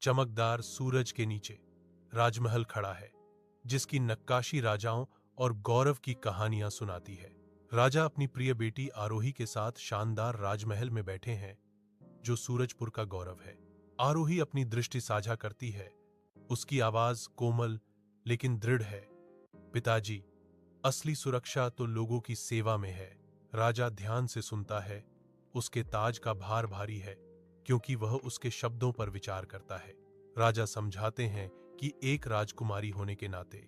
चमकदार सूरज के नीचे राजमहल खड़ा है, जिसकी नक्काशी राजाओं और गौरव की कहानियां सुनाती है। राजा अपनी प्रिय बेटी आरोही के साथ शानदार राजमहल में बैठे हैं, जो सूरजपुर का गौरव है। आरोही अपनी दृष्टि साझा करती है। उसकी आवाज कोमल लेकिन दृढ़ है। पिताजी, असली सुरक्षा तो लोगों की सेवा में है। राजा ध्यान से सुनता है। उसके ताज का भार भारी है, क्योंकि वह उसके शब्दों पर विचार करता है। राजा समझाते हैं कि एक राजकुमारी होने के नाते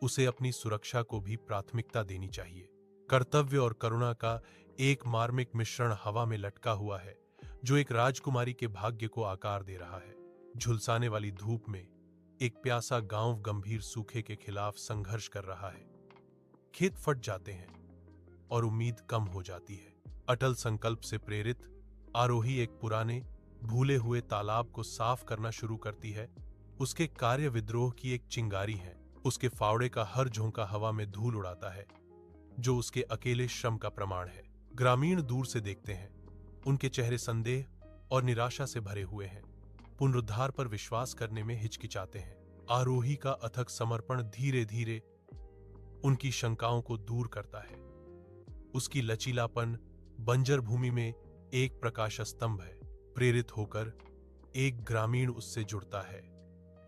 उसे अपनी सुरक्षा को भी प्राथमिकता देनी चाहिए। कर्तव्य और करुणा का एक मार्मिक मिश्रण हवा में लटका हुआ है, जो एक राजकुमारी के भाग्य को आकार दे रहा है। झुलसाने वाली धूप में एक प्यासा गांव गंभीर सूखे के खिलाफ संघर्ष कर रहा है। खेत फट जाते हैं और उम्मीद कम हो जाती है। अटल संकल्प से प्रेरित आरोही एक पुराने भूले हुए तालाब को साफ करना शुरू करती है। उसके कार्य विद्रोह की एक चिंगारी है। उसके फावड़े का हर झोंका हवा में धूल उड़ाता है, जो उसके अकेले श्रम का प्रमाण है। ग्रामीण दूर से देखते हैं। उनके चेहरे संदेह और निराशा से भरे हुए हैं। पुनरुद्धार पर विश्वास करने में हिचकिचाते हैं। आरोही का अथक समर्पण धीरे धीरे उनकी शंकाओं को दूर करता है। उसकी लचीलापन बंजर भूमि में एक प्रकाश स्तंभ है। प्रेरित होकर एक ग्रामीण उससे जुड़ता है,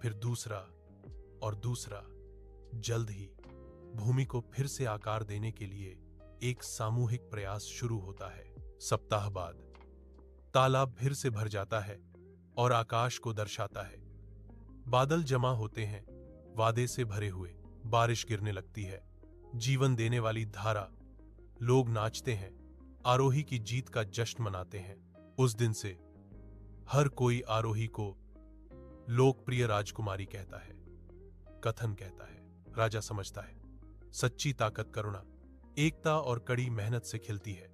फिर दूसरा और दूसरा। जल्द ही भूमि को फिर से आकार देने के लिए एक सामूहिक प्रयास शुरू होता है। सप्ताह बाद तालाब फिर से भर जाता है और आकाश को दर्शाता है। बादल जमा होते हैं, वादे से भरे हुए। बारिश गिरने लगती है, जीवन देने वाली धारा। लोग नाचते हैं, आरोही की जीत का जश्न मनाते हैं। उस दिन से हर कोई आरोही को लोकप्रिय राजकुमारी कहता है। कथन कहता है। राजा समझता है, सच्ची ताकत करुणा, एकता और कड़ी मेहनत से खिलती है।